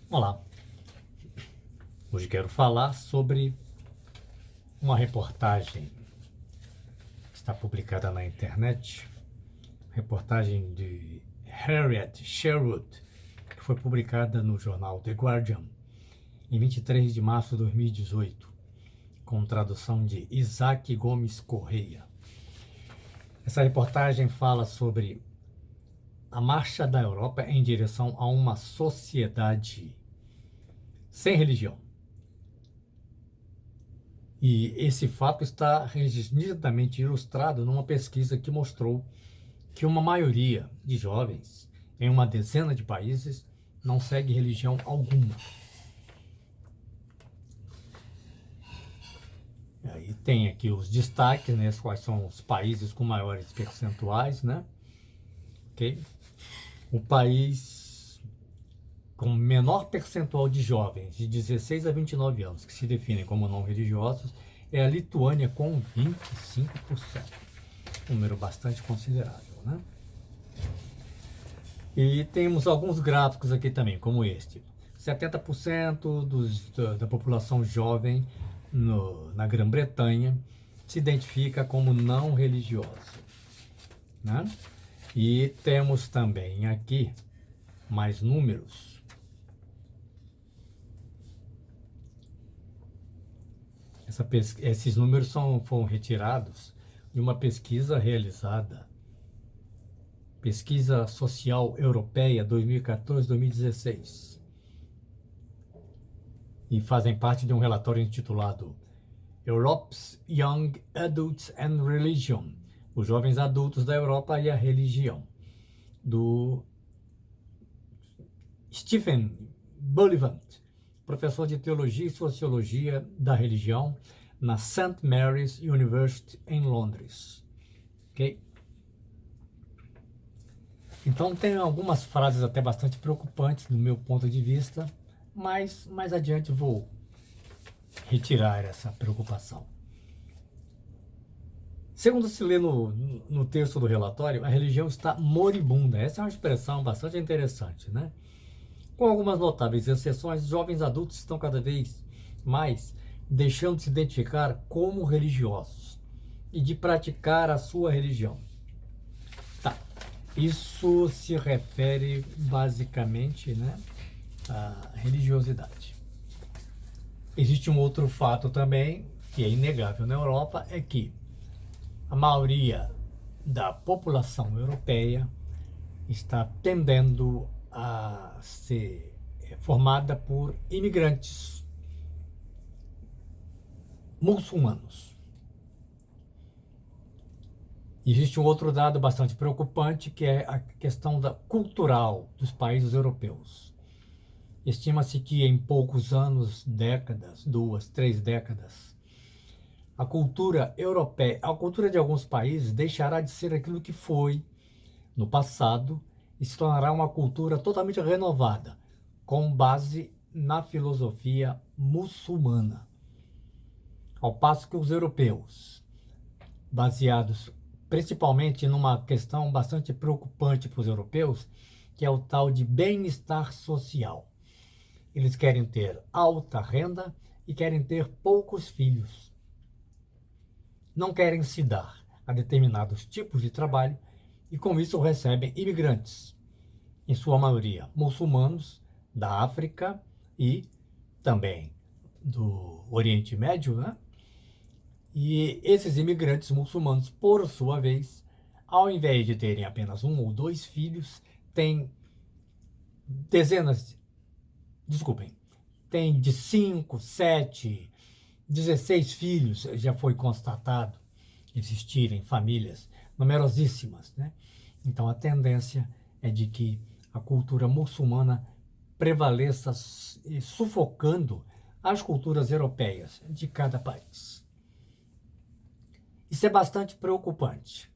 Olá, hoje quero falar sobre uma reportagem que está publicada na internet, reportagem de Harriet Sherwood, que foi publicada no jornal The Guardian em 23 de março de 2018, com tradução de Isaac Gomes Correia. Essa reportagem fala sobre a marcha da Europa em direção a uma sociedade sem religião. E esse fato está nitidamente ilustrado numa pesquisa que mostrou que uma maioria de jovens em uma dezena de países não segue religião alguma. E aí tem aqui os destaques, né, quais são os países com maiores percentuais, né? Okay? O país com menor percentual de jovens de 16 a 29 anos que se definem como não religiosos é a Lituânia, com 25%, número bastante considerável, né? E temos alguns gráficos aqui também, como este: 70% da população jovem na Grã-Bretanha se identifica como não religiosa, né? E temos também aqui mais números. Esses números foram retirados de uma pesquisa realizada, Pesquisa Social Europeia 2014-2016, e fazem parte de um relatório intitulado Europe's Young Adults and Religion, os jovens adultos da Europa e a religião, do Stephen Bullivant, professor de Teologia e Sociologia da Religião na St. Mary's University em Londres. Ok? Então tem algumas frases até bastante preocupantes do meu ponto de vista, mas mais adiante vou retirar essa preocupação. Segundo se lê no texto do relatório, a religião está moribunda. Essa é uma expressão bastante interessante, né? Com algumas notáveis exceções, jovens adultos estão cada vez mais deixando de se identificar como religiosos e de praticar a sua religião. Tá, isso se refere basicamente, né, à religiosidade. Existe um outro fato também, que é inegável na Europa, é que a maioria da população europeia está tendendo a ser formada por imigrantes muçulmanos. Existe um outro dado bastante preocupante, que é a questão cultural dos países europeus. Estima-se que em poucos anos, décadas, 2, 3 décadas, a cultura europeia, a cultura de alguns países deixará de ser aquilo que foi no passado e se tornará uma cultura totalmente renovada, com base na filosofia muçulmana. Ao passo que os europeus, baseados principalmente numa questão bastante preocupante para os europeus, que é o tal de bem-estar social. Eles querem ter alta renda e querem ter poucos filhos. Não querem se dar a determinados tipos de trabalho e com isso recebem imigrantes, em sua maioria muçulmanos, da África e também do Oriente Médio, né? E esses imigrantes muçulmanos, por sua vez, ao invés de terem apenas um ou dois filhos, têm tem de 5, 7, 16 filhos. Já foi constatado existirem famílias numerosíssimas, né? Então a tendência é de que a cultura muçulmana prevaleça, sufocando as culturas europeias de cada país. Isso é bastante preocupante,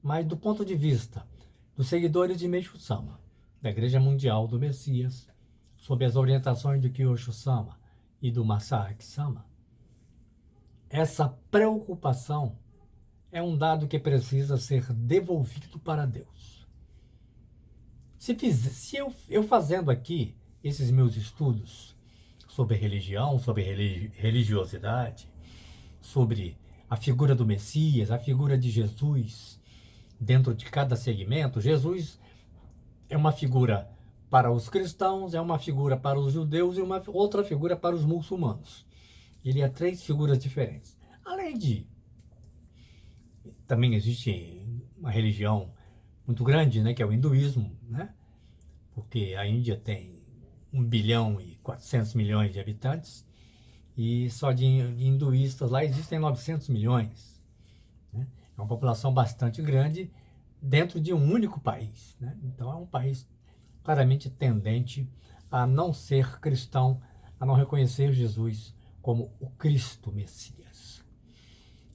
mas do ponto de vista dos seguidores de Meishu Sama, da Igreja Mundial do Messias, sob as orientações de Kyosho Sama e do Masaaki Sama, essa preocupação é um dado que precisa ser devolvido para Deus. Se eu fazendo aqui esses meus estudos sobre religião, sobre religiosidade, sobre a figura do Messias, a figura de Jesus, dentro de cada segmento, Jesus é uma figura para os cristãos, é uma figura para os judeus e uma outra figura para os muçulmanos. Ele é 3 figuras diferentes. Além de, também existe uma religião muito grande, né, que é o hinduísmo, né, porque a Índia tem 1,4 bilhão de habitantes e só de hinduístas lá existem 900 milhões. Né? É uma população bastante grande dentro de um único país. Né? Então é um país claramente tendente a não ser cristão, a não reconhecer Jesus como o Cristo Messias.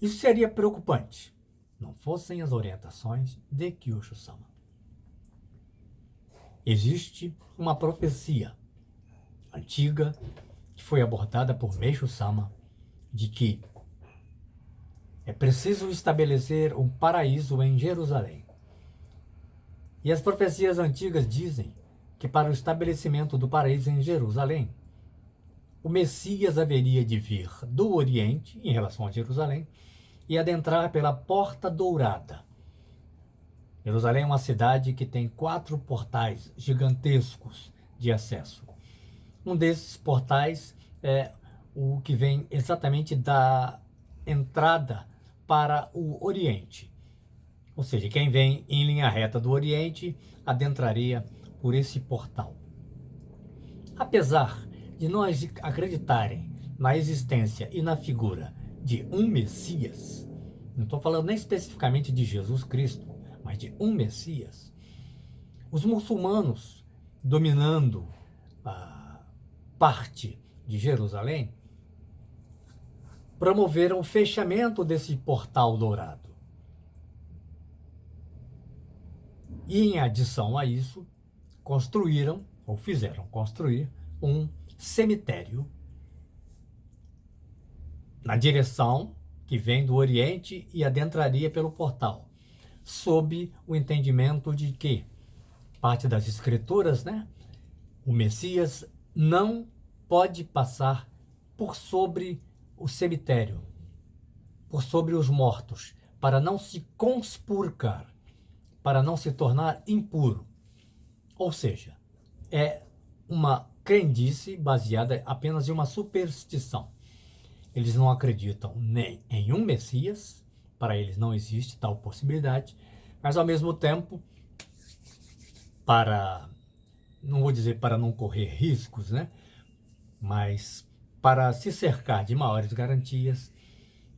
Isso seria preocupante, não fossem as orientações de Kyosho-sama. Existe uma profecia antiga que foi abordada por Meishu-sama de que é preciso estabelecer um paraíso em Jerusalém. E as profecias antigas dizem que para o estabelecimento do paraíso em Jerusalém, o Messias haveria de vir do Oriente, em relação a Jerusalém, e adentrar pela Porta Dourada. Jerusalém é uma cidade que tem 4 portais gigantescos de acesso. Um desses portais é o que vem exatamente da entrada para o Oriente. Ou seja, quem vem em linha reta do Oriente adentraria por esse portal. Apesar de nós acreditarem na existência e na figura de um Messias, não estou falando nem especificamente de Jesus Cristo, mas de um Messias, os muçulmanos dominando a parte de Jerusalém promoveram o fechamento desse portal dourado. E em adição a isso, construíram, ou fizeram construir, um cemitério na direção que vem do Oriente e adentraria pelo portal, sob o entendimento de que, parte das escrituras, né, o Messias não pode passar por sobre o cemitério, por sobre os mortos, para não se conspurcar, para não se tornar impuro. Ou seja, é uma crendice baseada apenas em uma superstição. Eles não acreditam nem em um Messias, para eles não existe tal possibilidade, mas ao mesmo tempo, não vou dizer para não correr riscos, né? Mas para se cercar de maiores garantias,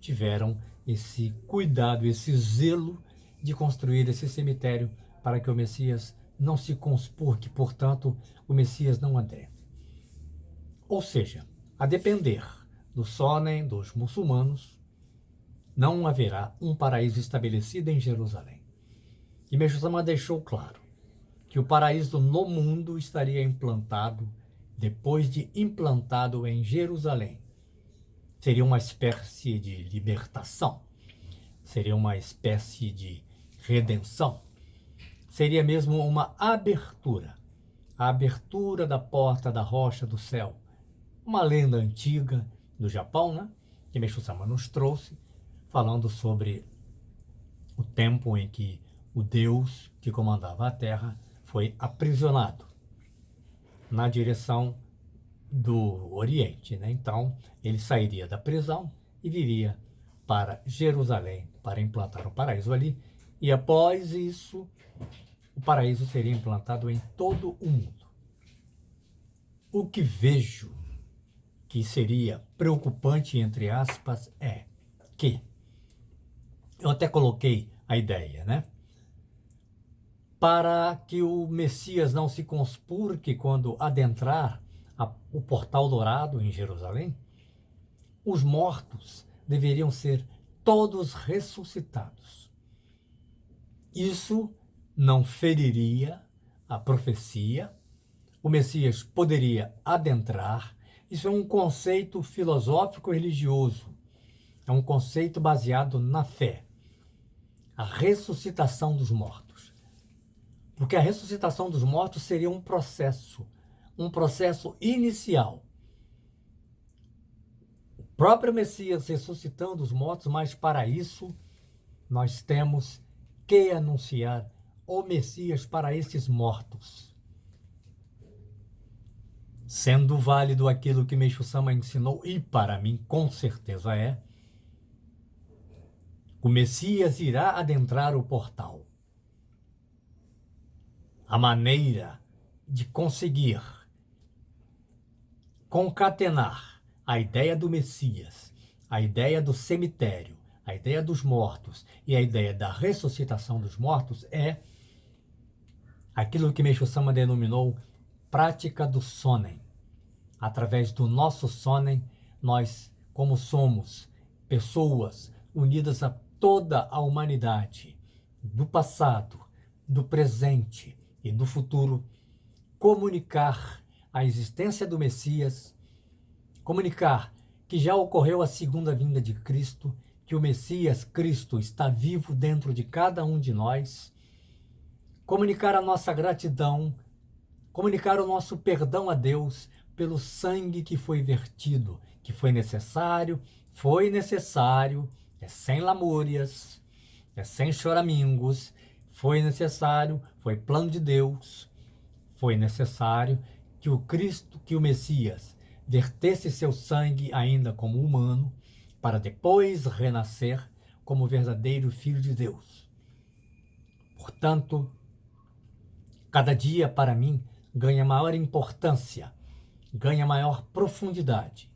tiveram esse cuidado, esse zelo de construir esse cemitério para que o Messias não se conspurque, portanto, o Messias não adentre. Ou seja, a depender do Sonen, dos muçulmanos, não haverá um paraíso estabelecido em Jerusalém. E Meishu-sama deixou claro que o paraíso no mundo estaria implantado depois de implantado em Jerusalém. Seria uma espécie de libertação, seria uma espécie de redenção, seria mesmo uma abertura, a abertura da porta da rocha do céu, uma lenda antiga do Japão, né, que Meishu-sama nos trouxe, falando sobre o tempo em que o Deus que comandava a terra foi aprisionado na direção do Oriente, né? Então ele sairia da prisão e viria para Jerusalém para implantar o paraíso ali, e após isso o paraíso seria implantado em todo o mundo. O que vejo que seria preocupante, entre aspas, é que eu até coloquei a ideia, né? Para que o Messias não se conspurque quando adentrar o portal dourado em Jerusalém, os mortos deveriam ser todos ressuscitados. Isso não feriria a profecia, o Messias poderia adentrar. Isso é um conceito filosófico e religioso, é um conceito baseado na fé, a ressuscitação dos mortos. Porque a ressuscitação dos mortos seria um processo, um processo inicial. O próprio Messias ressuscitando os mortos, mas para isso nós temos que anunciar o Messias para esses mortos. Sendo válido aquilo que Meixo Sama ensinou, e para mim com certeza é, o Messias irá adentrar o portal. A maneira de conseguir concatenar a ideia do Messias, a ideia do cemitério, a ideia dos mortos e a ideia da ressuscitação dos mortos é aquilo que Meixo Sama denominou prática do sonen. Através do nosso sonen, nós, como somos pessoas unidas a toda a humanidade, do passado, do presente e do futuro, comunicar a existência do Messias, comunicar que já ocorreu a segunda vinda de Cristo, que o Messias Cristo está vivo dentro de cada um de nós, comunicar a nossa gratidão, comunicar o nosso perdão a Deus pelo sangue que foi vertido, que foi necessário, é sem lamúrias, é sem choramingos, foi necessário, foi plano de Deus, foi necessário que o Cristo, que o Messias, vertesse seu sangue ainda como humano, para depois renascer como verdadeiro Filho de Deus. Portanto, cada dia para mim ganha maior importância, ganha maior profundidade.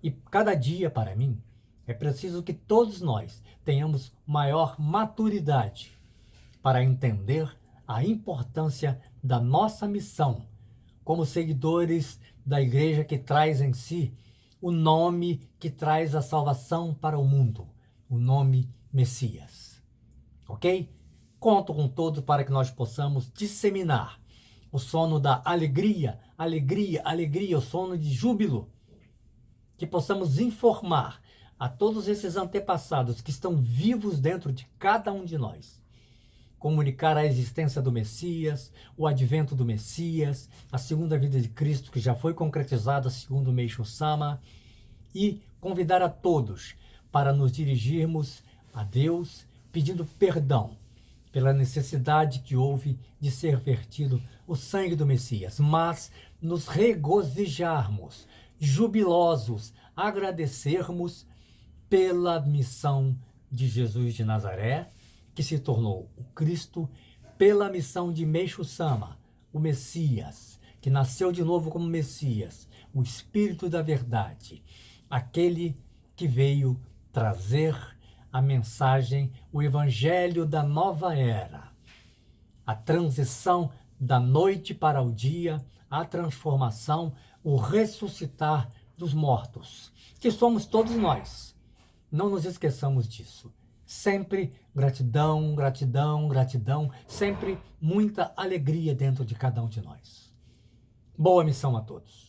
E cada dia para mim é preciso que todos nós tenhamos maior maturidade para entender a importância da nossa missão como seguidores da igreja que traz em si o nome que traz a salvação para o mundo, o nome Messias. Ok? Conto com todos para que nós possamos disseminar o sono da alegria, o sono de júbilo, que possamos informar a todos esses antepassados que estão vivos dentro de cada um de nós, comunicar a existência do Messias, o advento do Messias, a segunda vinda de Cristo que já foi concretizada segundo Meixo Sama, e convidar a todos para nos dirigirmos a Deus pedindo perdão pela necessidade que houve de ser vertido o sangue do Messias, mas nos regozijarmos, jubilosos, agradecermos pela missão de Jesus de Nazaré, que se tornou o Cristo, pela missão de Meixo Sama, o Messias, que nasceu de novo como Messias, o Espírito da Verdade, aquele que veio trazer a mensagem, o Evangelho da nova era, a transição da noite para o dia, a transformação, o ressuscitar dos mortos, que somos todos nós. Não nos esqueçamos disso. Sempre gratidão, gratidão, gratidão, sempre muita alegria dentro de cada um de nós. Boa missão a todos.